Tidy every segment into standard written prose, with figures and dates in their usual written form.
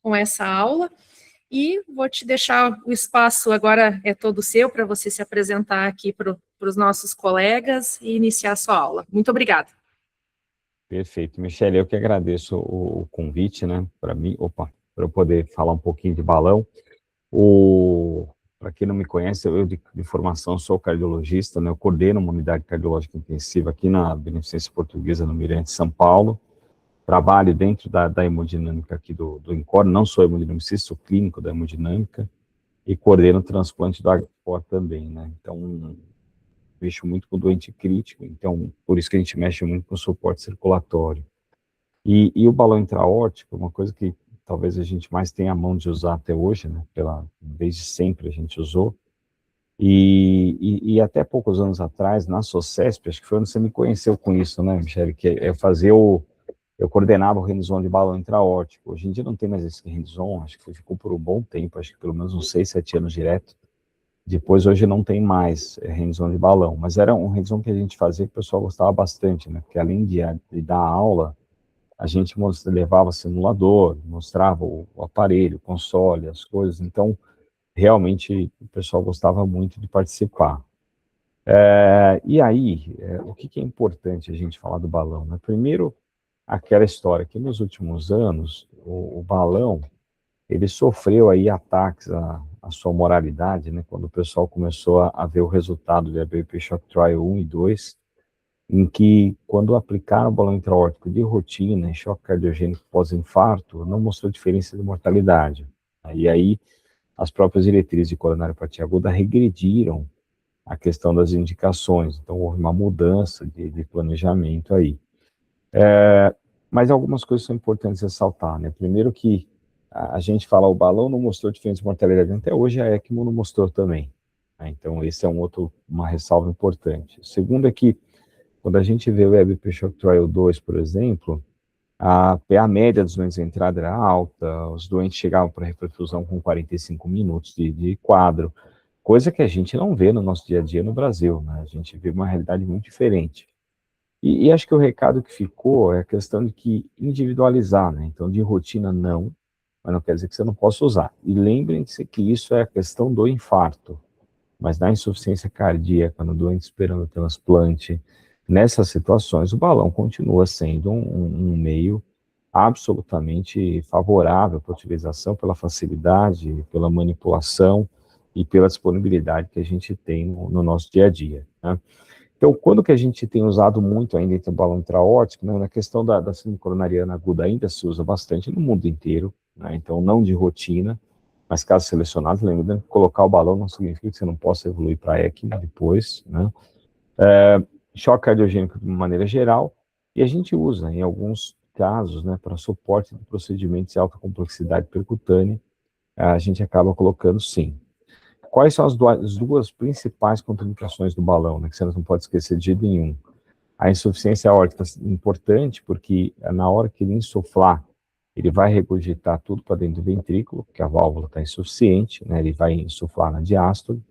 com essa aula. E vou te deixar o espaço agora é todo seu para você se apresentar aqui para os nossos colegas e iniciar a sua aula. Muito obrigada. Perfeito, Michele, eu que agradeço o convite, né, para mim, para eu poder falar um pouquinho de balão. Para quem não me conhece, eu de formação sou cardiologista, né, eu coordeno uma unidade cardiológica intensiva aqui na Beneficência Portuguesa, no Mirante, São Paulo. Trabalho dentro da hemodinâmica aqui do INCOR, não sou hemodinamicista, sou clínico da hemodinâmica, e coordeno o transplante do HFOR também, né, então mexo muito com doente crítico, então por isso que a gente mexe muito com o suporte circulatório. E o balão intra-aórtico, uma coisa que talvez a gente mais tenha a mão de usar até hoje, né, desde sempre a gente usou, e até poucos anos atrás, na SOCESP, acho que foi onde você me conheceu com isso, né, Michele, que é fazer eu coordenava o hands-on de balão intra-aórtico. Hoje em dia não tem mais esse hands-on, acho que ficou por um bom tempo, acho que pelo menos uns 6, 7 anos direto. Depois, hoje não tem mais hands-on de balão, mas era um hands-on que a gente fazia que o pessoal gostava bastante, né, porque além de dar aula, a gente levava simulador, mostrava o aparelho, o console, as coisas, então, realmente, o pessoal gostava muito de participar. E aí, o que é importante a gente falar do balão, né? Primeiro, aquela história que nos últimos anos, o balão, ele sofreu aí ataques à sua moralidade, né? Quando o pessoal começou a ver o resultado da ABP Shock Trial 1 e 2, em que, quando aplicaram o balão intra-aórtico de rotina em choque cardiogênico pós-infarto, não mostrou diferença de mortalidade. E aí, as próprias diretrizes de coronariopatia aguda regrediram a questão das indicações, então houve uma mudança de planejamento aí. Mas algumas coisas são importantes ressaltar, né? Primeiro que a gente fala, o balão não mostrou diferença de mortalidade, até hoje a ECMO não mostrou também, né? Então, esse é uma ressalva importante. Segundo é que, quando a gente vê o EBP Shock Trial 2, por exemplo, a média dos doentes de entrada era alta, os doentes chegavam para reperfusão com 45 minutos de quadro, coisa que a gente não vê no nosso dia a dia no Brasil, né? A gente vê uma realidade muito diferente. E acho que o recado que ficou é a questão de que individualizar, né? Então, de rotina, não, mas não quer dizer que você não possa usar. E lembrem-se que isso é a questão do infarto, mas na insuficiência cardíaca, no doente esperando o transplante, nessas situações, o balão continua sendo um meio absolutamente favorável para a utilização, pela facilidade, pela manipulação e pela disponibilidade que a gente tem no nosso dia a dia, né? Então, quando que a gente tem usado muito ainda entre o balão intra-aórtico, né, na questão da síndrome coronariana aguda ainda se usa bastante no mundo inteiro, né, então não de rotina, mas casos selecionados, lembrando que colocar o balão não significa que você não possa evoluir para ECMO depois, né, choque cardiogênico de uma maneira geral, e a gente usa em alguns casos, né, para suporte de procedimentos de alta complexidade percutânea, a gente acaba colocando sim. Quais são as duas principais contraindicações do balão, né, que você não pode esquecer de jeito nenhum? A insuficiência aórtica é importante porque na hora que ele insuflar, ele vai regurgitar tudo para dentro do ventrículo, porque a válvula está insuficiente, né, ele vai insuflar na diástole,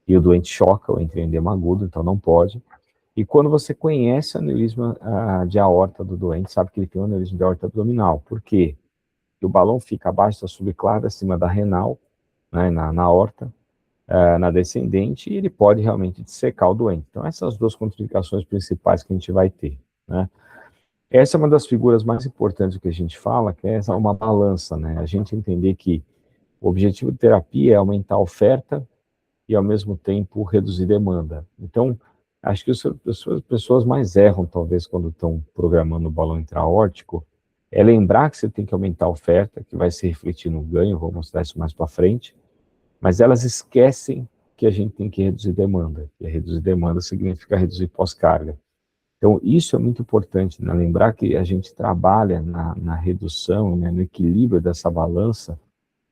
e o doente choca ou entra em edema agudo, então não pode. E quando você conhece o aneurisma de aorta do doente, sabe que ele tem um aneurisma de aorta abdominal. Por quê? Porque o balão fica abaixo da subclave, acima da renal, né, na aorta, na descendente, e ele pode realmente dissecar o doente. Então, essas duas contraindicações principais que a gente vai ter, né? Essa é uma das figuras mais importantes que a gente fala, que é uma balança, né? A gente entender que o objetivo de terapia é aumentar a oferta e, ao mesmo tempo, reduzir demanda. Então, acho que as pessoas mais erram, talvez, quando estão programando o balão intra-aórtico, é lembrar que você tem que aumentar a oferta, que vai se refletir no ganho, vou mostrar isso mais para frente, mas elas esquecem que a gente tem que reduzir demanda, e reduzir demanda significa reduzir pós-carga. Então, isso é muito importante, né? Lembrar que a gente trabalha na redução, né, no equilíbrio dessa balança,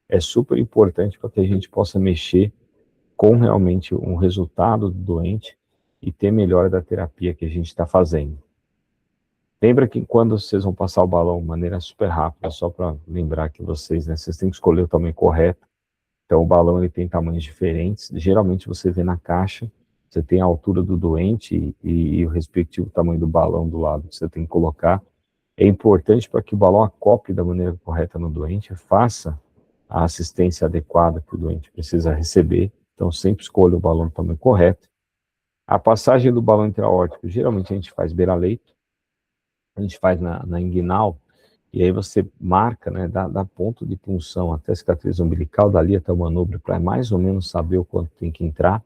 é super importante para que a gente possa mexer com realmente um resultado do doente e ter melhora da terapia que a gente está fazendo. Lembra que quando vocês vão passar o balão de maneira super rápida, só para lembrar que vocês, né, vocês têm que escolher o tamanho correto. Então, o balão ele tem tamanhos diferentes. Geralmente, você vê na caixa, você tem a altura do doente e o respectivo tamanho do balão do lado que você tem que colocar. é importante para que o balão acople da maneira correta no doente, faça a assistência adequada que o doente precisa receber. Então, sempre escolha o balão do tamanho correto. A passagem do balão intra-aórtico, geralmente a gente faz beira-leito, a gente faz na inguinal, e aí você marca, né, da ponto de punção até a cicatriz umbilical, dali até o manubrio, para mais ou menos saber o quanto tem que entrar,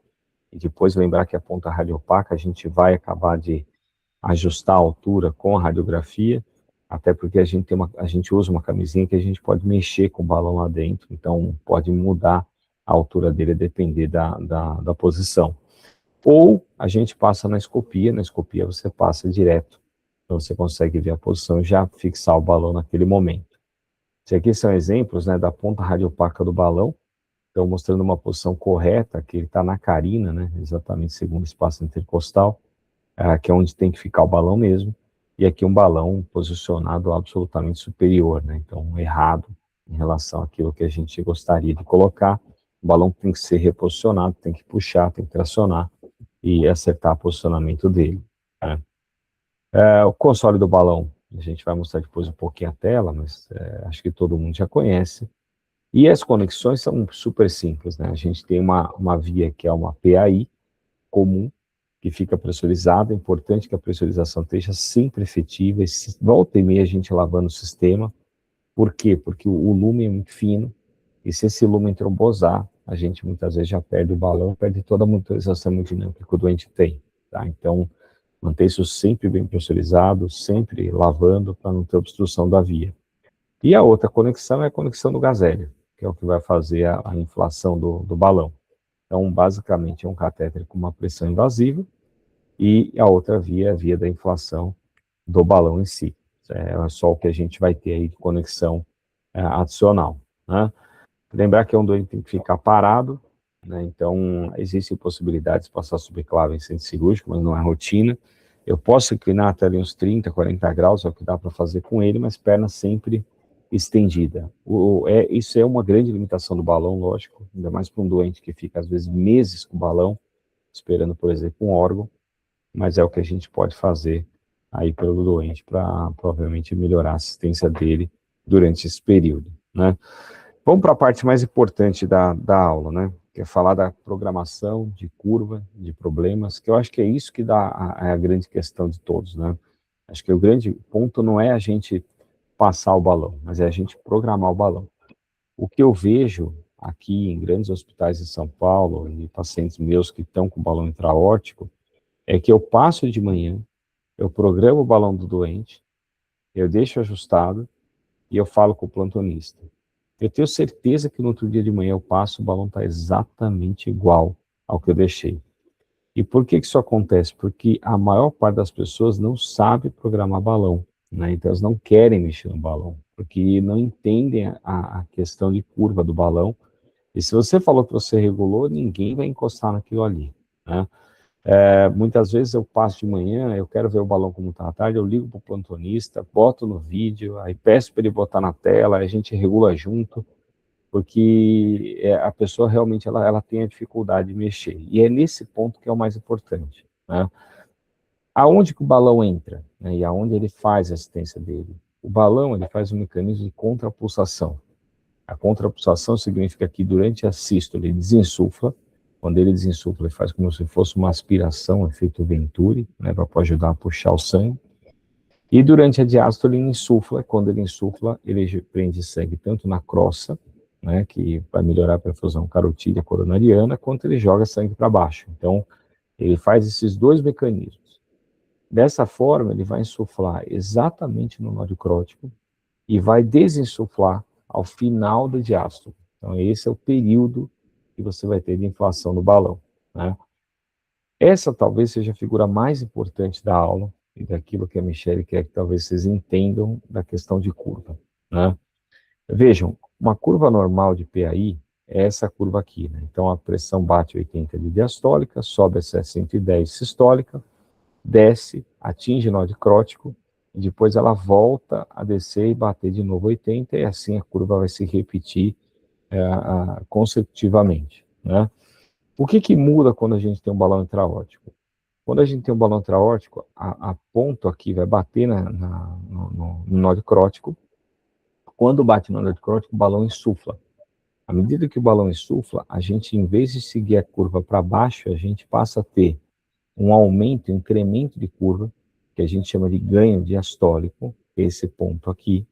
e depois lembrar que a ponta radiopaca a gente vai acabar de ajustar a altura com a radiografia, até porque a gente usa uma camisinha que a gente pode mexer com o balão lá dentro, então pode mudar a altura dele a depender da posição. Ou a gente passa na escopia você passa direto, então você consegue ver a posição e já fixar o balão naquele momento. Esses aqui são exemplos, né, da ponta radiopaca do balão, então mostrando uma posição correta, que ele está na carina, né, exatamente segundo o espaço intercostal, que é onde tem que ficar o balão mesmo, e aqui um balão posicionado absolutamente superior, né, então errado em relação àquilo que a gente gostaria de colocar. O balão tem que ser reposicionado, tem que puxar, tem que tracionar e acertar o posicionamento dele, né. O console do balão, a gente vai mostrar depois um pouquinho a tela, mas acho que todo mundo já conhece. E as conexões são super simples, né? A gente tem uma via que é uma PAI comum, que fica pressurizada. É importante que a pressurização esteja sempre efetiva, e volta e meia a gente lavando o sistema. Por quê? Porque o lume é muito fino, e se esse lume trombosar, a gente muitas vezes já perde o balão, perde toda a monitorização hemodinâmica que o doente tem, tá? Então, manter isso sempre bem pressurizado, sempre lavando para não ter obstrução da via. E a outra conexão é a conexão do gasélio, que é o que vai fazer a inflação do balão. Então, basicamente, é um catéter com uma pressão invasiva, e a outra via é a via da inflação do balão em si. É só o que a gente vai ter aí de conexão adicional, né? Lembrar que é um doente que tem que ficar parado, né? Então, existem possibilidades de passar subclave em centro cirúrgico, mas não é rotina. Eu posso inclinar até ali uns 30, 40 graus, é o que dá para fazer com ele, mas perna sempre estendida. Isso é uma grande limitação do balão, lógico, ainda mais para um doente que fica, às vezes, meses com o balão, esperando, por exemplo, um órgão, mas é o que a gente pode fazer aí pelo doente para provavelmente melhorar a assistência dele durante esse período, né? Vamos para a parte mais importante da aula, né? Que é falar da programação, de curva, de problemas, que eu acho que é isso que dá a grande questão de todos, né? Acho que o grande ponto não é a gente passar o balão, mas é a gente programar o balão. O que eu vejo aqui em grandes hospitais em São Paulo, e pacientes meus que estão com balão intraórtico, é que eu passo de manhã, eu programo o balão do doente, eu deixo ajustado e eu falo com o plantonista. Eu tenho certeza que no outro dia de manhã eu passo, o balão está exatamente igual ao que eu deixei. E por que isso acontece? Porque a maior parte das pessoas não sabe programar balão, né? Então elas não querem mexer no balão, porque não entendem a questão de curva do balão. E se você falou que você regulou, ninguém vai encostar naquilo ali, né? Muitas vezes eu passo de manhã, eu quero ver o balão como está à tarde, eu ligo para o plantonista, boto no vídeo, aí peço para ele botar na tela, a gente regula junto, porque a pessoa realmente ela tem a dificuldade de mexer. E é nesse ponto que é o mais importante, né? Aonde que o balão entra, né, e aonde ele faz a assistência dele? O balão ele faz um mecanismo de contrapulsação. A contrapulsação significa que durante a sístole ele desinsufla. Quando ele desinsufla, ele faz como se fosse uma aspiração, efeito Venturi, né, para ajudar a puxar o sangue. E durante a diástole ele insufla. Quando ele insufla, ele prende sangue tanto na crosta, né, que vai melhorar a perfusão carotídea coronariana, quanto ele joga sangue para baixo. Então, ele faz esses dois mecanismos. Dessa forma, ele vai insuflar exatamente no nó crótico e vai desinsuflar ao final da diástole. Então, esse é o período que você vai ter de inflação no balão, né? Essa talvez seja a figura mais importante da aula e daquilo que a Michelle quer que talvez vocês entendam da questão de curva, né? Vejam, uma curva normal de PAI é essa curva aqui, né? Então, a pressão bate 80 de diastólica, sobe a 110 sistólica, desce, atinge nó crótico, e depois ela volta a descer e bater de novo 80, e assim a curva vai se repetir consecutivamente, né? O que muda quando a gente tem um balão intraórtico? quando a gente tem um balão intraórtico, a ponta aqui vai bater no nó dicrótico. Quando bate no nó dicrótico, o balão insufla. À medida que o balão insufla, a gente, em vez de seguir a curva para baixo, a gente passa a ter um aumento, um incremento de curva, que a gente chama de ganho diastólico, esse ponto aqui.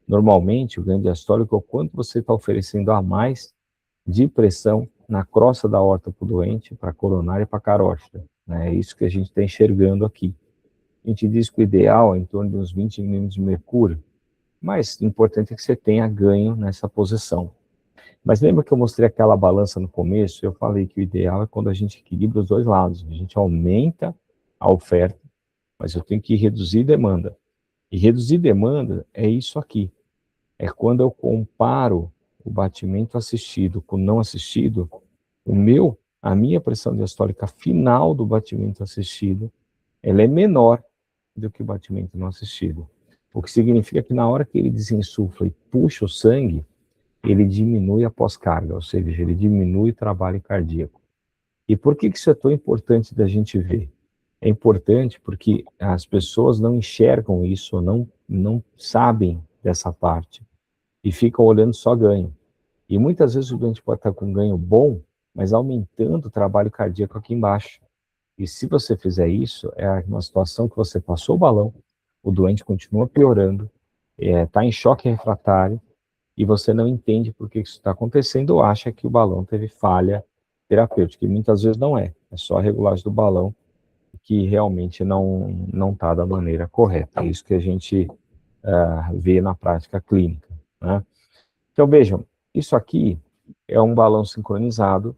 Normalmente, o ganho diastólico é o quanto você está oferecendo a mais de pressão na crosta da aorta para o doente, para a coronária e para a carótida. Né? É isso que a gente está enxergando aqui. A gente diz que o ideal é em torno de uns 20 milímetros de mercúrio, mas o importante é que você tenha ganho nessa posição. Mas lembra que eu mostrei aquela balança no começo? Eu falei que o ideal é quando a gente equilibra os dois lados. A gente aumenta a oferta, mas eu tenho que reduzir a demanda. E reduzir demanda é isso aqui. É quando eu comparo o batimento assistido com não assistido, a minha pressão diastólica final do batimento assistido, ela é menor do que o batimento não assistido. O que significa que na hora que ele desinsufla e puxa o sangue, ele diminui a pós-carga, ou seja, ele diminui o trabalho cardíaco. E por que isso é tão importante da gente ver? É importante porque as pessoas não enxergam isso, não sabem dessa parte, e ficam olhando só ganho. E muitas vezes o doente pode estar com um ganho bom, mas aumentando o trabalho cardíaco aqui embaixo. E se você fizer isso, é uma situação que você passou o balão, o doente continua piorando, está em choque refratário, e você não entende por que isso está acontecendo, ou acha que o balão teve falha terapêutica, e muitas vezes não é só a regulagem do balão que realmente não está da maneira correta. É isso que a gente vê na prática clínica. Né? Então, vejam, isso aqui é um balão sincronizado,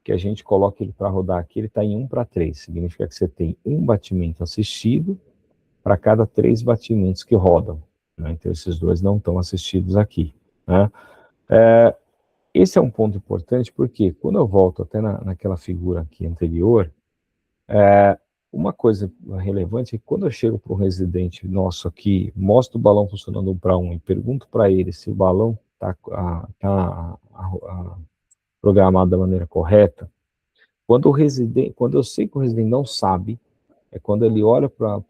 que a gente coloca ele para rodar aqui, ele está em 1:3, significa que você tem um batimento assistido para cada 3 batimentos que rodam. Né? Então, esses dois não estão assistidos aqui. Né? Esse é um ponto importante, porque quando eu volto até naquela figura aqui anterior, uma coisa relevante é que quando eu chego para um residente nosso aqui, mostro o balão funcionando 1:1 e pergunto para ele se o balão está programado da maneira correta, quando eu sei que o residente não sabe, é quando ele olha para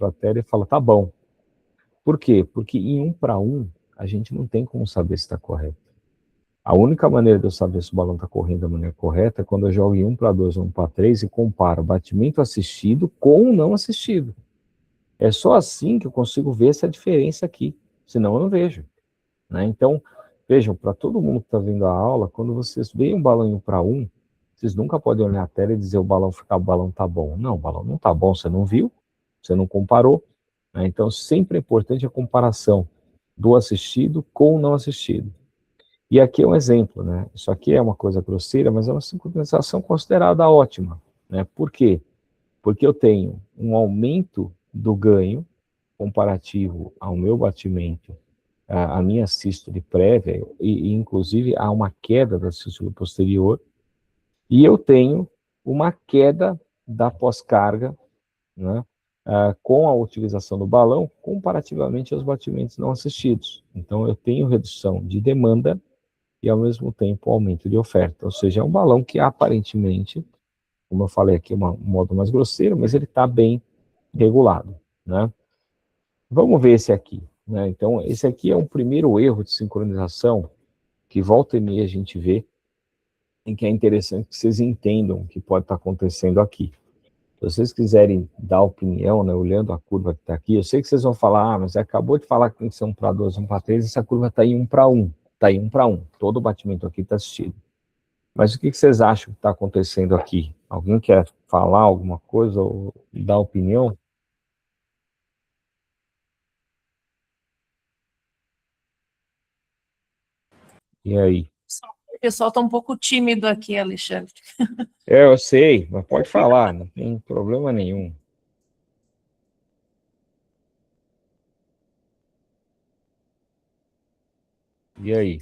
a tela e fala, tá bom. Por quê? Porque em 1:1, a gente não tem como saber se está correto. A única maneira de eu saber se o balão está correndo da maneira correta é quando eu jogo em 1:2 ou 1:3 e comparo batimento assistido com o não assistido. É só assim que eu consigo ver essa diferença aqui, senão eu não vejo. Né? Então, vejam, para todo mundo que está vendo a aula, quando vocês veem um balão em 1:1, vocês nunca podem olhar a tela e dizer o balão tá bom. Não, o balão não está bom, você não viu, você não comparou. Né? Então, sempre é importante a comparação do assistido com o não assistido. E aqui é um exemplo, né? Isso aqui é uma coisa grosseira, mas é uma sincronização considerada ótima. Né? Por quê? Porque eu tenho um aumento do ganho comparativo ao meu batimento, a minha sístole prévia, e inclusive há uma queda da sístole posterior, e eu tenho uma queda da pós-carga, né? Com a utilização do balão, comparativamente aos batimentos não assistidos. Então, eu tenho redução de demanda e, ao mesmo tempo, aumento de oferta. Ou seja, é um balão que, aparentemente, como eu falei aqui, um modo mais grosseiro, mas ele está bem regulado. Né? Vamos ver esse aqui. Né? Então, esse aqui é um primeiro erro de sincronização que volta e meia a gente vê, em que é interessante que vocês entendam o que pode estar acontecendo aqui. Se vocês quiserem dar opinião, né, olhando a curva que está aqui, eu sei que vocês vão falar, mas você acabou de falar que tem que ser 1:2, 1:3, essa curva está em 1:1. Está em 1:1. Todo o batimento aqui está assistido. Mas o que vocês acham que está acontecendo aqui? Alguém quer falar alguma coisa ou dar opinião? E aí? O pessoal está um pouco tímido aqui, Alexandre. Eu sei, mas pode falar, não tem problema nenhum. E aí?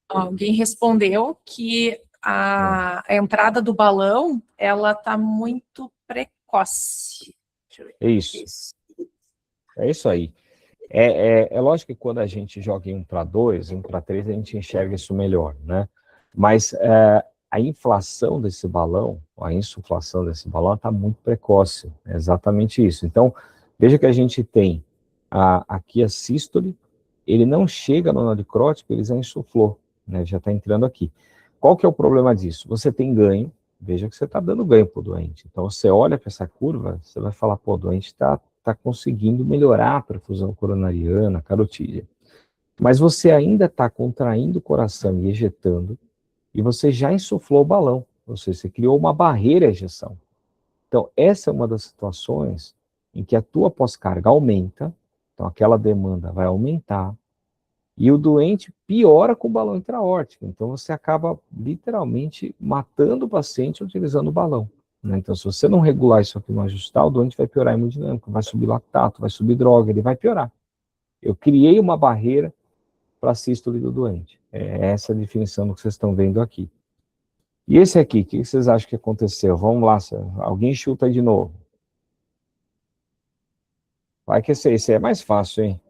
Alguém respondeu que a entrada do balão, ela está muito precoce. Deixa eu ver. É isso. É isso aí. É lógico que quando a gente joga em 1:2, 1:3, a gente enxerga isso melhor, né? Mas a inflação desse balão, a insuflação desse balão está muito precoce. É exatamente isso. Então, veja que a gente tem aqui a sístole, ele não chega no nó necrótico, ele já insuflou, né? Já está entrando aqui. Qual que é o problema disso? Você tem ganho, veja que você está dando ganho para o doente. Então, você olha para essa curva, você vai falar, pô, o doente está conseguindo melhorar a perfusão coronariana, carotídea. Mas você ainda está contraindo o coração e ejetando, e você já insuflou o balão, ou seja, você criou uma barreira à ejeção. Então, essa é uma das situações em que a tua pós-carga aumenta, então aquela demanda vai aumentar, e o doente piora com o balão intraórtico. Então, você acaba literalmente matando o paciente utilizando o balão. Né? Então, se você não regular isso aqui, não ajustar, o doente vai piorar a hemodinâmica, vai subir lactato, vai subir droga, ele vai piorar. Eu criei uma barreira para a sístole do doente. É essa a definição do que vocês estão vendo aqui. E esse aqui, o que vocês acham que aconteceu? Vamos lá, alguém chuta aí de novo. Vai que esse é mais fácil, hein?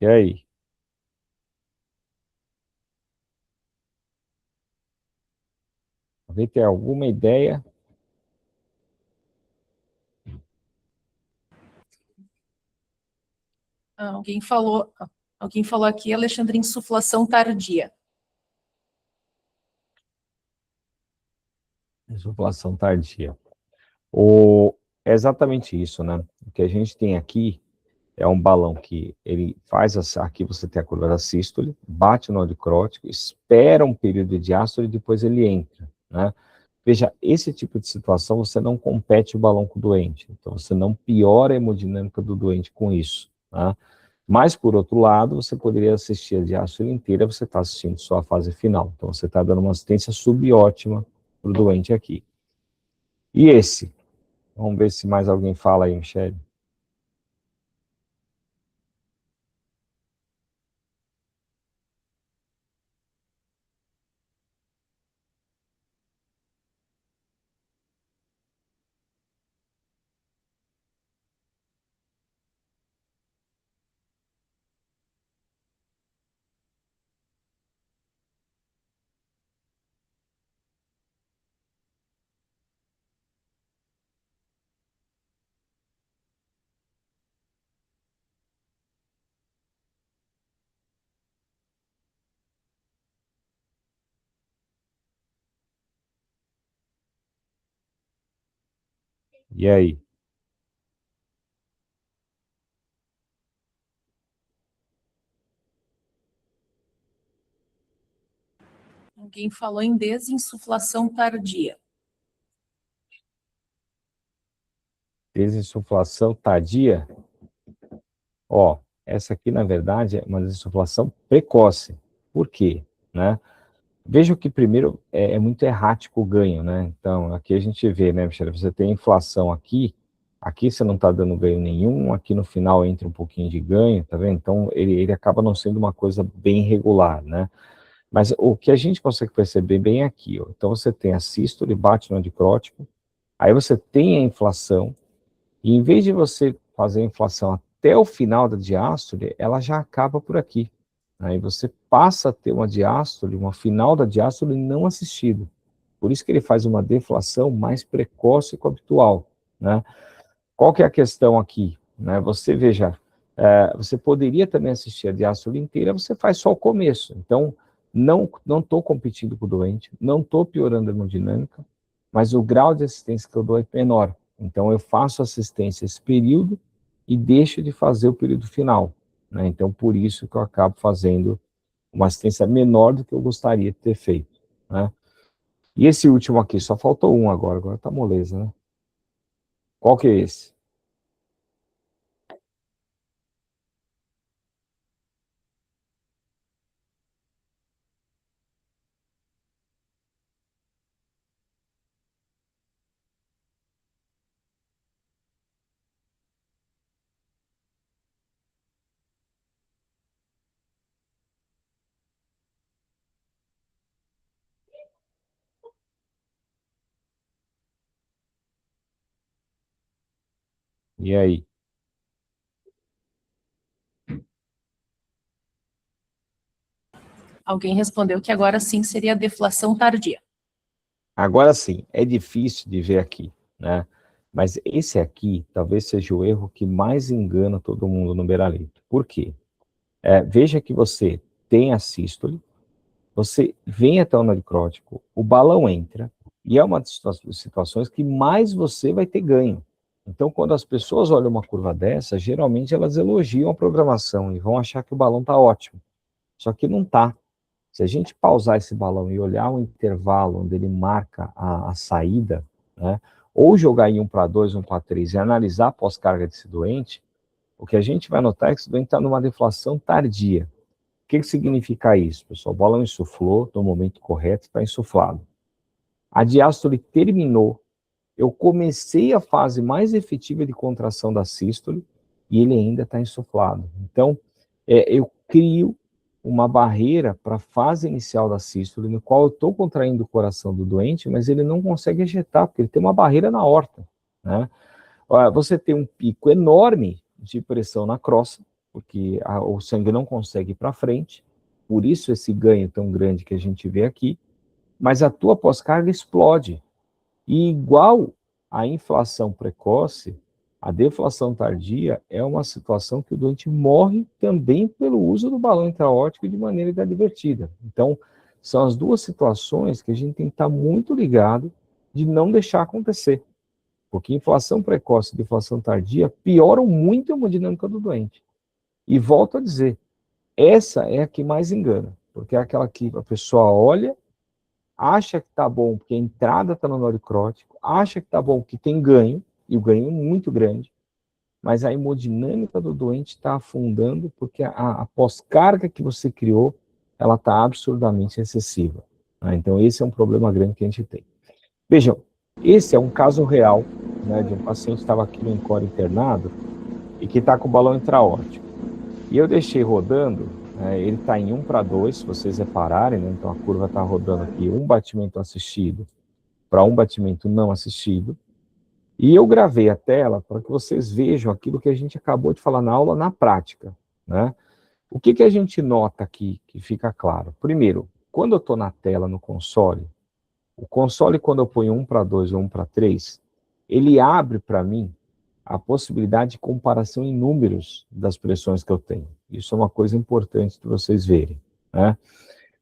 E aí? Alguém tem alguma ideia? Ah, alguém falou aqui, Alexandre, insuflação tardia. Insuflação tardia. O, é exatamente isso, né? O que a gente tem aqui é um balão que ele faz, aqui você tem a curva da sístole, bate no adicrótico, espera um período de diástole e depois ele entra, né? Veja, esse tipo de situação você não compete o balão com o doente, então você não piora a hemodinâmica do doente com isso, tá? Mas, por outro lado, você poderia assistir a diástole inteira, você está assistindo só a fase final, então você está dando uma assistência subótima para o doente aqui. E esse? Vamos ver se mais alguém fala aí, Michele. E aí? Alguém falou em desinsuflação tardia. Desinsuflação tardia? Ó, essa aqui, na verdade, é uma desinsuflação precoce. Por quê? Né? Veja que, primeiro, é muito errático o ganho, né? Então, aqui a gente vê, né, Michele, você tem inflação aqui você não está dando ganho nenhum, aqui no final entra um pouquinho de ganho, tá vendo? Então, ele acaba não sendo uma coisa bem regular, né? Mas o que a gente consegue perceber bem aqui, ó. Então, você tem a sístole, bate no adicrótico, aí você tem a inflação, e em vez de você fazer a inflação até o final da diástole, ela já acaba por aqui. Aí você passa a ter uma diástole, uma final da diástole não assistida. Por isso que ele faz uma deflação mais precoce que o habitual, né? Qual que é a questão aqui? Né? Você veja, você poderia também assistir a diástole inteira, você faz só o começo. Então, não estou competindo com o doente, não estou piorando a hemodinâmica, mas o grau de assistência que eu dou é menor. Então, eu faço assistência esse período e deixo de fazer o período final. Né? Então, por isso que eu acabo fazendo uma assistência menor do que eu gostaria de ter feito. Né? E esse último aqui, só faltou um agora tá moleza, né? Qual que é esse? E aí? alguém respondeu que agora sim seria deflação tardia. Agora sim, é difícil de ver aqui, né? Mas esse aqui talvez seja o erro que mais engana todo mundo no beira-leito. Por quê? Veja que você tem a sístole, você vem até o nó necrótico, o balão entra, e é uma das situações que mais você vai ter ganho. Então, quando as pessoas olham uma curva dessa, geralmente elas elogiam a programação e vão achar que o balão está ótimo. Só que não está. Se a gente pausar esse balão e olhar o intervalo onde ele marca a saída, né, ou jogar em 1 para 2, 1 para 3 e analisar a pós-carga desse doente, o que a gente vai notar é que esse doente está numa deflação tardia. O que significa isso, pessoal? O balão insuflou no momento correto, está insuflado. A diástole terminou, eu comecei a fase mais efetiva de contração da sístole e ele ainda está insuflado. Então, eu crio uma barreira para a fase inicial da sístole, no qual eu estou contraindo o coração do doente, mas ele não consegue ejetar, porque ele tem uma barreira na aorta, né? Você tem um pico enorme de pressão na crosta, porque o sangue não consegue ir para frente, por isso esse ganho tão grande que a gente vê aqui, mas a tua pós-carga explode. E igual à inflação precoce, a deflação tardia é uma situação que o doente morre também pelo uso do balão intra-aórtico de maneira inadvertida. Então, são as duas situações que a gente tem que estar muito ligado de não deixar acontecer. Porque inflação precoce e deflação tardia pioram muito a hemodinâmica do doente. E volto a dizer, essa é a que mais engana, porque é aquela que a pessoa olha, acha que está bom porque a entrada está no nó necrótico, acha que está bom porque tem ganho, e o ganho é muito grande, mas a hemodinâmica do doente está afundando porque a pós-carga que você criou, ela está absurdamente excessiva. Né? Então esse é um problema grande que a gente tem. Vejam, esse é um caso real, né, de um paciente que estava aqui no ENCORE internado e que está com o balão intra-aórtico. E eu deixei rodando, ele está em 1 para 2, se vocês repararem, né, então a curva está rodando aqui, um batimento assistido para um batimento não assistido. E eu gravei a tela para que vocês vejam aquilo que a gente acabou de falar na aula na prática. Né? O que a gente nota aqui que fica claro? Primeiro, quando eu estou na tela no console, o console, quando eu ponho 1 para 2 ou 1 para 3, ele abre para mim a possibilidade de comparação em números das pressões que eu tenho. Isso é uma coisa importante de vocês verem. Né?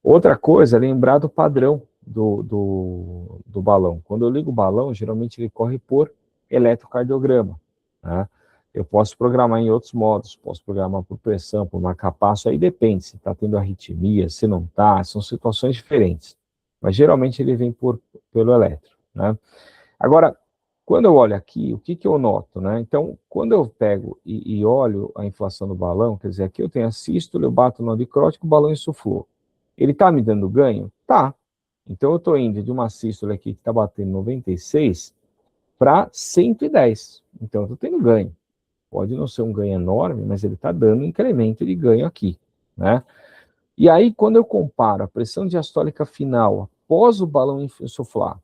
Outra coisa é lembrar do padrão do balão. Quando eu ligo o balão, geralmente ele corre por eletrocardiograma. Né? Eu posso programar em outros modos, posso programar por pressão, por marca-passo, aí depende se está tendo arritmia, se não está, são situações diferentes. Mas geralmente ele vem pelo eletro. Né? Agora, quando eu olho aqui, o que eu noto? Né? Então, quando eu pego e olho a inflação do balão, quer dizer, aqui eu tenho a sístole, eu bato no nó necrótico, o balão insuflou. Ele está me dando ganho? Tá. Então, eu estou indo de uma sístole aqui que está batendo 96 para 110. Então, eu estou tendo ganho. Pode não ser um ganho enorme, mas ele está dando um incremento de ganho aqui. Né? E aí, quando eu comparo a pressão diastólica final após o balão insuflar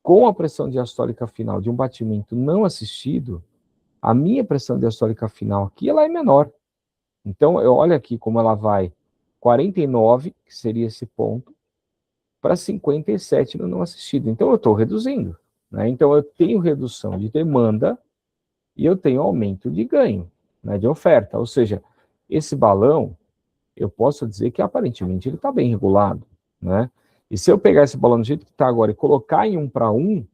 com a pressão diastólica final de um batimento não assistido, a minha pressão diastólica final aqui ela é menor. Então, eu olho aqui como ela vai 49, que seria esse ponto, para 57 no não assistido. Então, eu estou reduzindo. Né? Então, eu tenho redução de demanda e eu tenho aumento de ganho, né, de oferta. Ou seja, esse balão, eu posso dizer que aparentemente ele está bem regulado. Né? E se eu pegar esse balão do jeito que está agora e colocar em 1 para 1,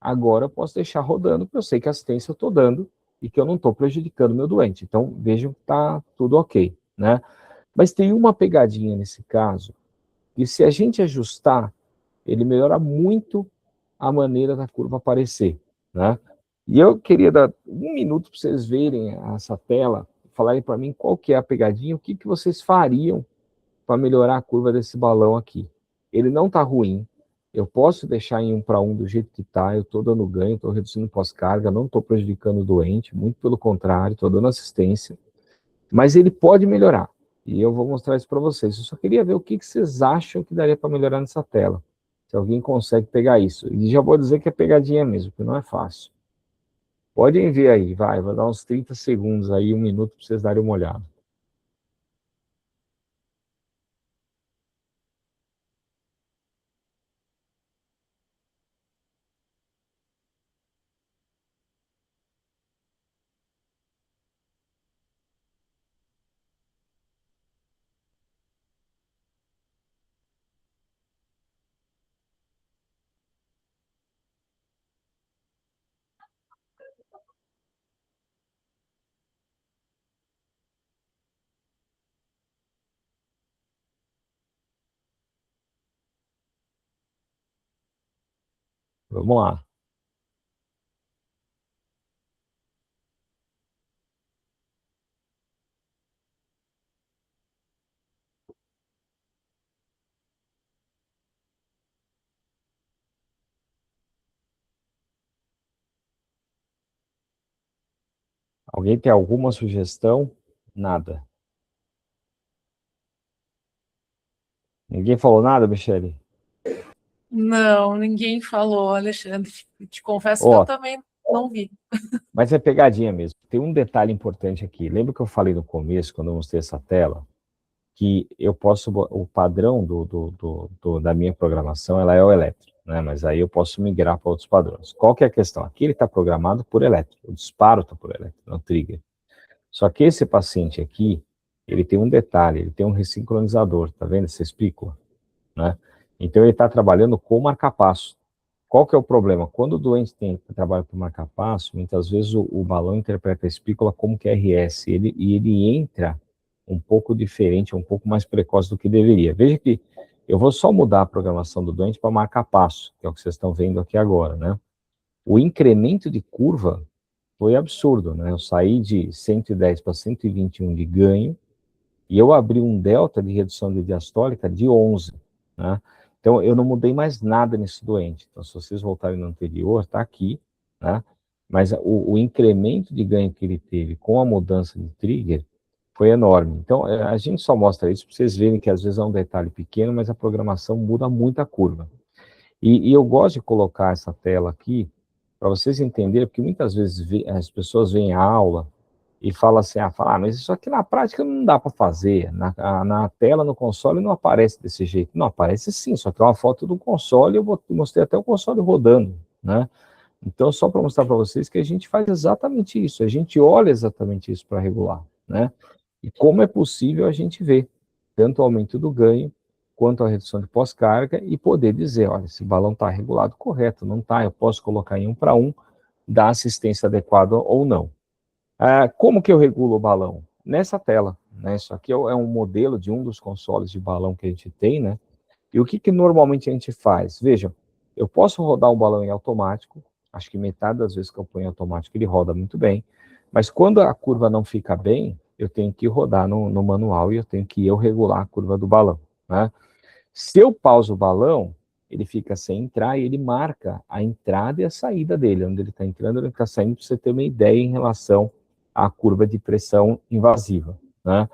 agora eu posso deixar rodando, porque eu sei que a assistência eu estou dando e que eu não estou prejudicando o meu doente. Então, vejam que está tudo ok. Né? Mas tem uma pegadinha nesse caso, que se a gente ajustar, ele melhora muito a maneira da curva aparecer. Né? E eu queria dar um minuto para vocês verem essa tela, falarem para mim qual que é a pegadinha, o que vocês fariam para melhorar a curva desse balão aqui. Ele não está ruim, eu posso deixar em 1 para 1 do jeito que está, eu estou dando ganho, estou reduzindo pós-carga, não estou prejudicando o doente, muito pelo contrário, estou dando assistência, mas ele pode melhorar, e eu vou mostrar isso para vocês. Eu só queria ver o que vocês acham que daria para melhorar nessa tela, se alguém consegue pegar isso. E já vou dizer que é pegadinha mesmo, porque não é fácil. Podem ver aí, vou dar uns 30 segundos aí, um minuto para vocês darem uma olhada. Vamos lá. Alguém tem alguma sugestão? Nada. Ninguém falou nada, Michele? Não, ninguém falou, Alexandre. Te confesso que eu Ó, também não vi. mas é pegadinha mesmo. Tem um detalhe importante aqui. Lembra que eu falei no começo, quando eu mostrei essa tela, que eu posso, o padrão da minha programação, ela é o elétrico, né? Mas aí eu posso migrar para outros padrões. Qual que é a questão? Aqui ele está programado por elétrico, o disparo está por elétrico, não trigger. Só que esse paciente aqui, ele tem um detalhe, ele tem um ressincronizador, tá vendo esse espícula, né? Então ele está trabalhando com marca-passo. Qual que é o problema? Quando o doente trabalha com marca-passo, muitas vezes o balão interpreta a espícula como QRS, e ele entra um pouco diferente, um pouco mais precoce do que deveria. Veja que eu vou só mudar a programação do doente para marca-passo, que é o que vocês estão vendo aqui agora, né? O incremento de curva foi absurdo, né? Eu saí de 110 para 121 de ganho, e eu abri um delta de redução de diastólica de 11, né? Então, eu não mudei mais nada nesse doente. Então, se vocês voltarem no anterior, está aqui, né? Mas o incremento de ganho que ele teve com a mudança de trigger foi enorme. Então, a gente só mostra isso para vocês verem que às vezes é um detalhe pequeno, mas a programação muda muito a curva. E eu gosto de colocar essa tela aqui para vocês entenderem, porque muitas vezes as pessoas veem a aula e falam assim, mas isso aqui na prática não dá para fazer, na tela, no console, não aparece desse jeito. Não, aparece sim, só que é uma foto do console, eu mostrei até o console rodando, né? Então, só para mostrar para vocês que a gente faz exatamente isso, a gente olha exatamente isso para regular, né? E como é possível a gente ver tanto o aumento do ganho, quanto a redução de pós-carga, e poder dizer, olha, esse balão está regulado correto, não está, eu posso colocar em 1 para 1, dar assistência adequada ou não. Como que eu regulo o balão? Nessa tela, né? Isso aqui é um modelo de um dos consoles de balão que a gente tem, né? E o que normalmente a gente faz? Vejam, eu posso rodar um balão em automático, acho que metade das vezes que eu ponho em automático ele roda muito bem, mas quando a curva não fica bem, eu tenho que rodar no manual e eu tenho que regular a curva do balão, né? Se eu pauso o balão, ele fica sem entrar e ele marca a entrada e a saída dele, onde ele está entrando e onde ele está saindo, para você ter uma ideia em relação à curva de pressão invasiva, né?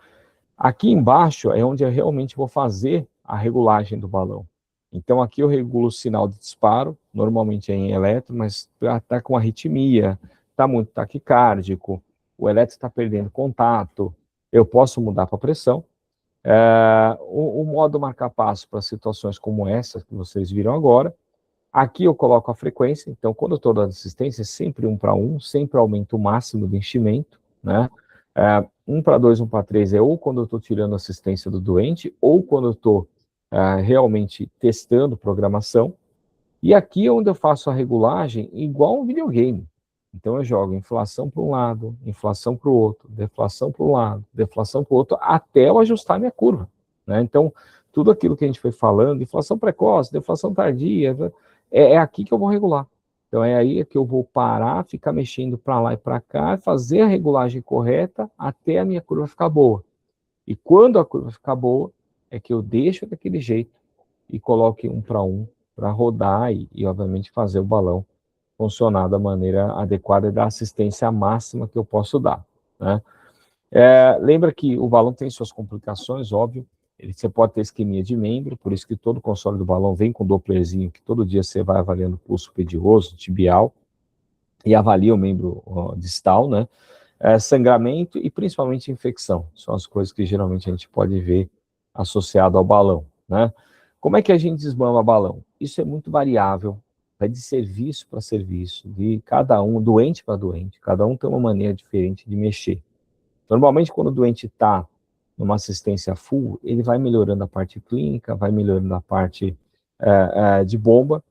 Aqui embaixo é onde eu realmente vou fazer a regulagem do balão. Então aqui eu regulo o sinal de disparo, normalmente é em eletro, mas está com arritmia, está muito taquicárdico, o eletro está perdendo contato, eu posso mudar para pressão. O modo marcar passo para situações como essa que vocês viram agora. Aqui eu coloco a frequência, então quando eu estou dando assistência, é sempre 1 para 1, sempre aumento o máximo de enchimento, né? 1 para 2, 1 para 3 é ou quando eu estou tirando assistência do doente, ou quando eu estou realmente testando programação. E aqui é onde eu faço a regulagem igual um videogame. Então eu jogo inflação para um lado, inflação para o outro, deflação para um lado, deflação para o outro, até eu ajustar minha curva, né? Então, tudo aquilo que a gente foi falando, inflação precoce, deflação tardia, é aqui que eu vou regular. Então é aí que eu vou parar, ficar mexendo para lá e para cá, fazer a regulagem correta até a minha curva ficar boa. E quando a curva ficar boa, é que eu deixo daquele jeito e coloco 1 para 1 para rodar e, obviamente, fazer o balão funcionar da maneira adequada e dar assistência máxima que eu posso dar, né? Lembra que o balão tem suas complicações, óbvio. Você pode ter isquemia de membro, por isso que todo console do balão vem com dopplerzinho, que todo dia você vai avaliando o pulso pedioso, tibial, e avalia o membro distal, né? Sangramento e principalmente infecção, são as coisas que geralmente a gente pode ver associado ao balão, né? Como é que a gente desmama balão? Isso é muito variável, vai de serviço para serviço, de cada um, doente para doente, cada um tem uma maneira diferente de mexer. Normalmente, quando o doente está numa assistência full, ele vai melhorando a parte clínica, vai melhorando a parte de bomba,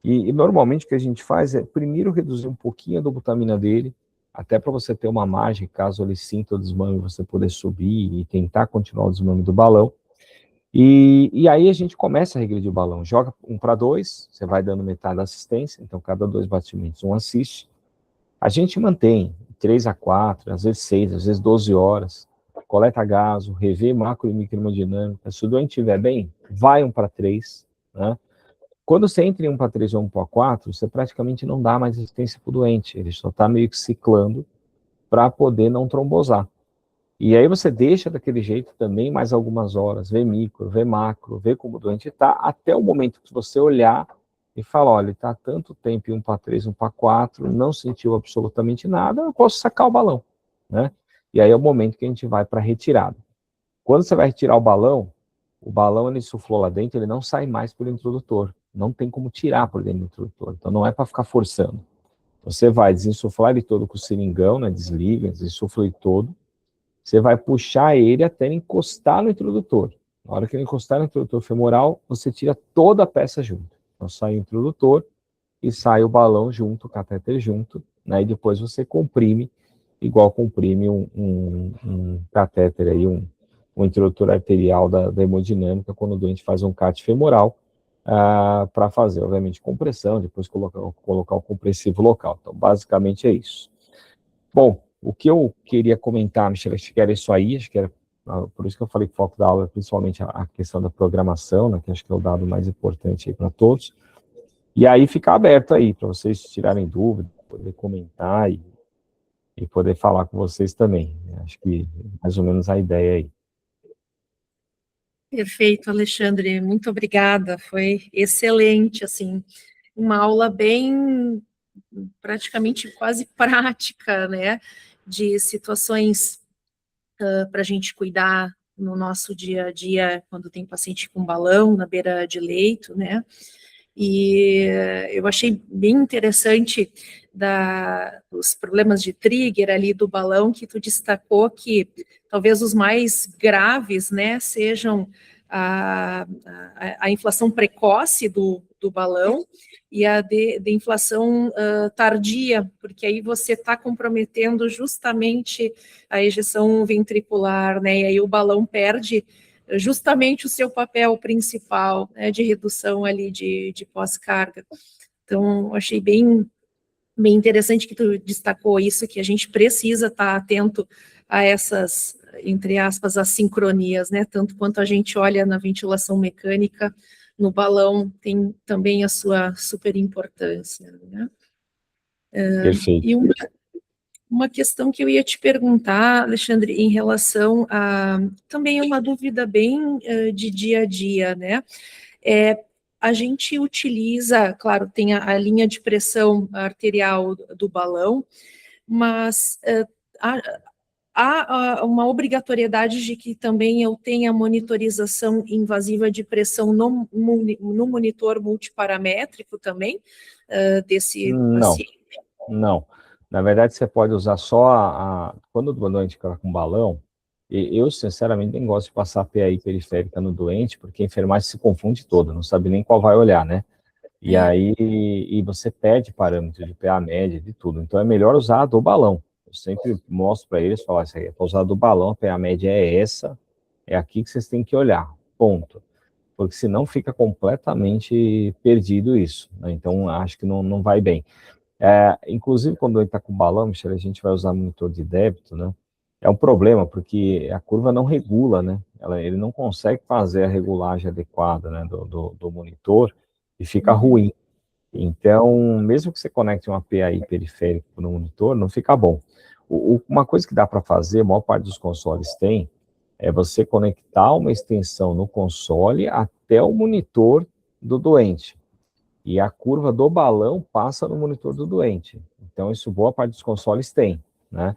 e normalmente o que a gente faz é primeiro reduzir um pouquinho a dobutamina dele, até para você ter uma margem, caso ele sinta o desmame, você poder subir e tentar continuar o desmame do balão. E aí a gente começa a regredir o balão, joga 1 para 2, você vai dando metade da assistência, então cada 2 batimentos, um assiste. A gente mantém 3 a 4, às vezes 6, às vezes 12 horas, coleta gaso, revê macro e microhemodinâmica. Se o doente estiver bem, vai 1 para 3, né? Quando você entra em 1 para 3 ou 1 para 4, você praticamente não dá mais assistência para o doente, ele só está meio que ciclando para poder não trombosar. E aí você deixa daquele jeito também mais algumas horas, vê micro, vê macro, vê como o doente está, até o momento que você olhar e falar, olha, ele está há tanto tempo em 1 para 3, 1 para 4, não sentiu absolutamente nada, eu posso sacar o balão, né? E aí é o momento que a gente vai para a retirada. Quando você vai retirar o balão ele insuflou lá dentro, ele não sai mais pelo introdutor, não tem como tirar por dentro do introdutor, então não é para ficar forçando. Você vai desinsuflar ele todo com o seringão, né? Desliga, desinsufla ele todo. Você vai puxar ele até ele encostar no introdutor. Na hora que ele encostar no introdutor femoral, você tira toda a peça junto. Então sai o introdutor e sai o balão junto, o catéter junto, né? E depois você comprime, igual comprime um catéter aí, um introdutor arterial da hemodinâmica, quando o doente faz um CAT femoral, para fazer, obviamente, compressão, depois colocar o compressivo local. Então, basicamente é isso. Bom, o que eu queria comentar, Michele, acho que era isso aí, acho que era por isso que eu falei que o foco da aula é principalmente a questão da programação, né, que acho que é o dado mais importante aí para todos. E aí ficar aberto aí, para vocês tirarem dúvida, poder comentar e poder falar com vocês também. Acho que mais ou menos a ideia aí. Perfeito, Alexandre, muito obrigada, foi excelente, assim, uma aula bem, praticamente quase prática, né, de situações para a gente cuidar no nosso dia a dia, quando tem paciente com balão na beira de leito, né, e eu achei bem interessante os problemas de trigger ali do balão, que tu destacou que talvez os mais graves, né, sejam a inflação precoce do balão e a de inflação tardia, porque aí você está comprometendo justamente a ejeção ventricular, né, e aí o balão perde justamente o seu papel principal, né, de redução ali de pós-carga. Então, achei bem interessante que tu destacou isso, que a gente precisa estar atento a essas, entre aspas, assincronias, né, tanto quanto a gente olha na ventilação mecânica, no balão tem também a sua super importância, né. Perfeito. E uma questão que eu ia te perguntar, Alexandre, em relação a também uma dúvida bem de dia a dia, né? A gente utiliza, claro, tem a linha de pressão arterial do balão, mas há uma obrigatoriedade de que também eu tenha monitorização invasiva de pressão no monitor multiparamétrico também desse paciente? Não. Na verdade, você pode usar só quando o doente fica com balão, eu, sinceramente, nem gosto de passar a PAI periférica no doente, porque a enfermagem se confunde toda, não sabe nem qual vai olhar, né? E aí, você perde parâmetros de PA média, de tudo. Então, é melhor usar a do balão. Eu sempre mostro para eles, falar, isso aí é para usar a do balão, a PA média é essa, é aqui que vocês têm que olhar, ponto. Porque senão fica completamente perdido isso, né? Então, acho que não vai bem. Inclusive, quando ele está com balão, Michele, a gente vai usar monitor de débito, né? É um problema, porque a curva não regula, né? Ele não consegue fazer a regulagem adequada, né, do monitor e fica ruim. Então, mesmo que você conecte uma PAI periférica no monitor, não fica bom. Uma coisa que dá para fazer, a maior parte dos consoles tem, é você conectar uma extensão no console até o monitor do doente. E a curva do balão passa no monitor do doente. Então, isso boa parte dos consoles tem, né?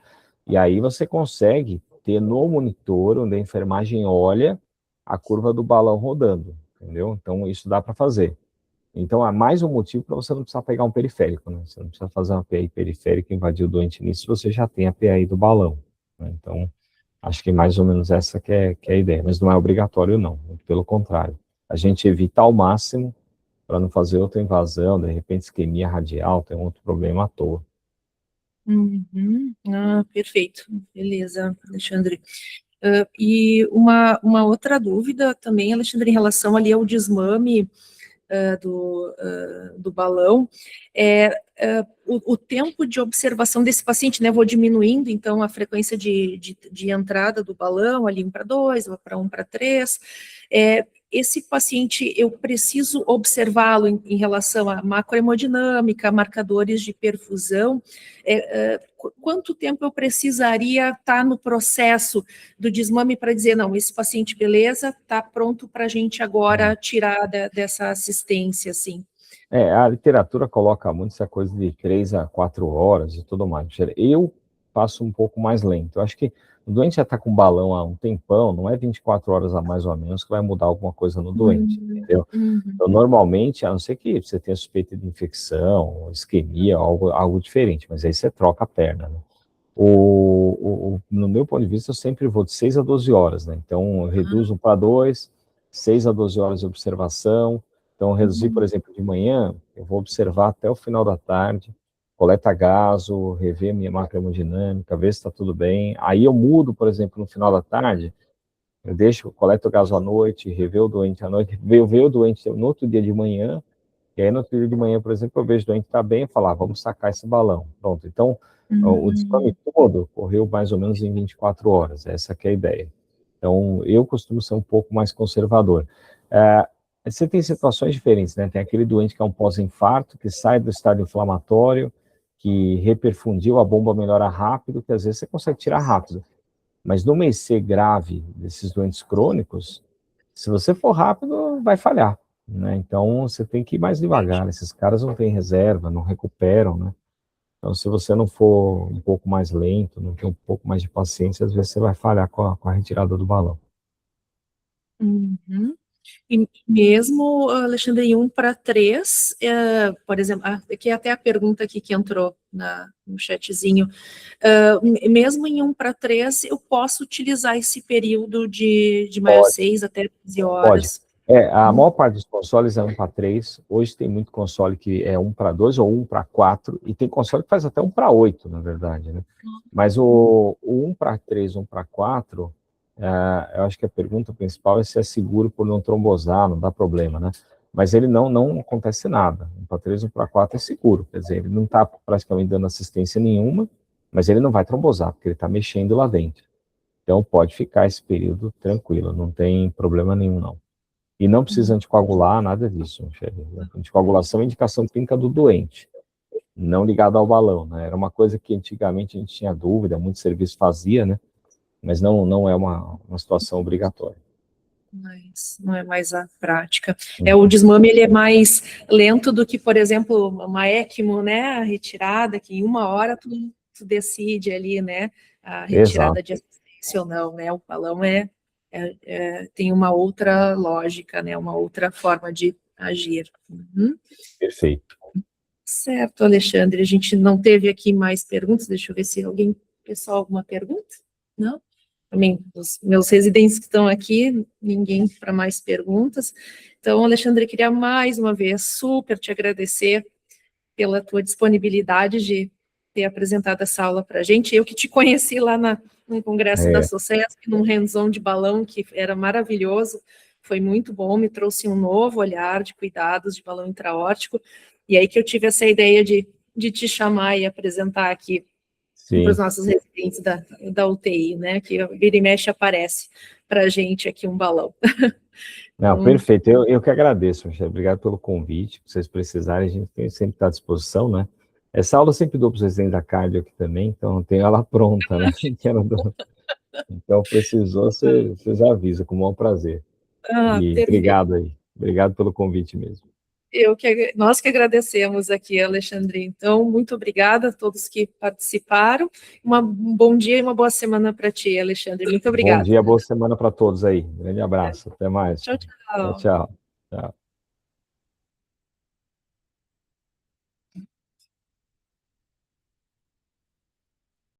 E aí você consegue ter no monitor, onde a enfermagem olha, a curva do balão rodando, entendeu? Então, isso dá para fazer. Então, há mais um motivo para você não precisar pegar um periférico, né? Você não precisa fazer uma PAI periférica e invadir o doente nisso, você já tem a PAI do balão, né? Então, acho que mais ou menos essa que é a ideia, mas não é obrigatório, não. Pelo contrário. A gente evita ao máximo para não fazer outra invasão, de repente isquemia radial, tem outro problema à toa. Perfeito. Beleza, Alexandre. E uma outra dúvida também, Alexandre, em relação ali ao desmame do balão, o tempo de observação desse paciente, né, vou diminuindo, então, a frequência de entrada do balão, ali 1 para 2, para 1 para 3, esse paciente, eu preciso observá-lo em relação à macrohemodinâmica, marcadores de perfusão, quanto tempo eu precisaria estar no processo do desmame para dizer, não, esse paciente, beleza, está pronto para a gente agora tirar dessa assistência, assim? A literatura coloca muito essa coisa de 3 a 4 horas e tudo mais. Eu passo um pouco mais lento. Eu acho que o doente já está com balão há um tempão, não é 24 horas a mais ou menos que vai mudar alguma coisa no doente, entendeu? Então, normalmente, a não ser que você tenha suspeita de infecção, isquemia, algo diferente, mas aí você troca a perna, né? No meu ponto de vista, eu sempre vou de 6 a 12 horas, né? Então, eu reduzo para 2, 6 a 12 horas de observação. Então, reduzir, por exemplo, de manhã, eu vou observar até o final da tarde, coleta gaso, rever minha macrohemodinâmica, ver se está tudo bem. Aí eu mudo, por exemplo, no final da tarde, eu coleto o gaso à noite, rever o doente à noite, ver o doente no outro dia de manhã, e aí no outro dia de manhã, por exemplo, eu vejo o doente está bem, eu falo, vamos sacar esse balão. Pronto, então, o desmame todo correu mais ou menos em 24 horas, essa que é a ideia. Então, eu costumo ser um pouco mais conservador. Você tem situações diferentes, né? Tem aquele doente que é um pós-infarto, que sai do estado inflamatório, que reperfundiu, a bomba melhora rápido, que às vezes você consegue tirar rápido. Mas numa EC grave desses doentes crônicos, se você for rápido, vai falhar, né? Então, você tem que ir mais devagar. Esses caras não têm reserva, não recuperam, né? Então, se você não for um pouco mais lento, não ter um pouco mais de paciência, às vezes você vai falhar com a retirada do balão. E mesmo, Alexandre, em 1 para 3, por exemplo, aqui é até a pergunta aqui que entrou no chatzinho, mesmo em 1 para 3, eu posso utilizar esse período de maior 6 até 12 horas? Pode. A maior parte dos consoles é 1 para 3, hoje tem muito console que é 1 para 2 ou 1 para 4, e tem console que faz até 1 para 8, na verdade, né? Mas o 1 para 3, 1 para 4, eu acho que a pergunta principal é se é seguro por não trombosar, não dá problema, né? Mas ele não acontece nada. 1 para 3, 1 para 4 é seguro, quer dizer, ele não está praticamente dando assistência nenhuma, mas ele não vai trombosar, porque ele está mexendo lá dentro. Então, pode ficar esse período tranquilo, não tem problema nenhum, não. E não precisa anticoagular, nada disso. Anticoagulação é indicação clínica do doente, não ligada ao balão, né? Era uma coisa que antigamente a gente tinha dúvida, muito serviço fazia, né? Mas não é uma situação obrigatória. Mas não é mais a prática. O desmame, ele é mais lento do que, por exemplo, uma ECMO, né? A retirada, que em 1 hora tu decide ali, né? A retirada de assistência ou não, né? O balão tem uma outra lógica, né? Uma outra forma de agir. Perfeito. Certo, Alexandre. A gente não teve aqui mais perguntas. Deixa eu ver se pessoal, alguma pergunta? Não? Também, os meus residentes que estão aqui, ninguém para mais perguntas. Então, Alexandre, queria mais uma vez super te agradecer pela tua disponibilidade de ter apresentado essa aula para a gente. Eu que te conheci lá no congresso da SOCESP, num hands-on de balão, que era maravilhoso, foi muito bom, me trouxe um novo olhar de cuidados de balão intraórtico, e aí que eu tive essa ideia de te chamar e apresentar aqui para os nossos residentes da UTI, né, que vira e mexe aparece para a gente aqui um balão. Não, perfeito, eu que agradeço, Michele, obrigado pelo convite, se vocês precisarem, a gente sempre está à disposição, né, essa aula eu sempre dou para os residentes da cardio aqui também, então tenho ela pronta, né, então precisou, vocês avisam, com o maior prazer, e obrigado pelo convite mesmo. Nós que agradecemos aqui, Alexandre. Então, muito obrigada a todos que participaram. Um bom dia e uma boa semana para ti, Alexandre. Muito obrigada. Bom dia, boa semana para todos aí. Grande abraço. Até mais. Tchau, tchau. Tchau.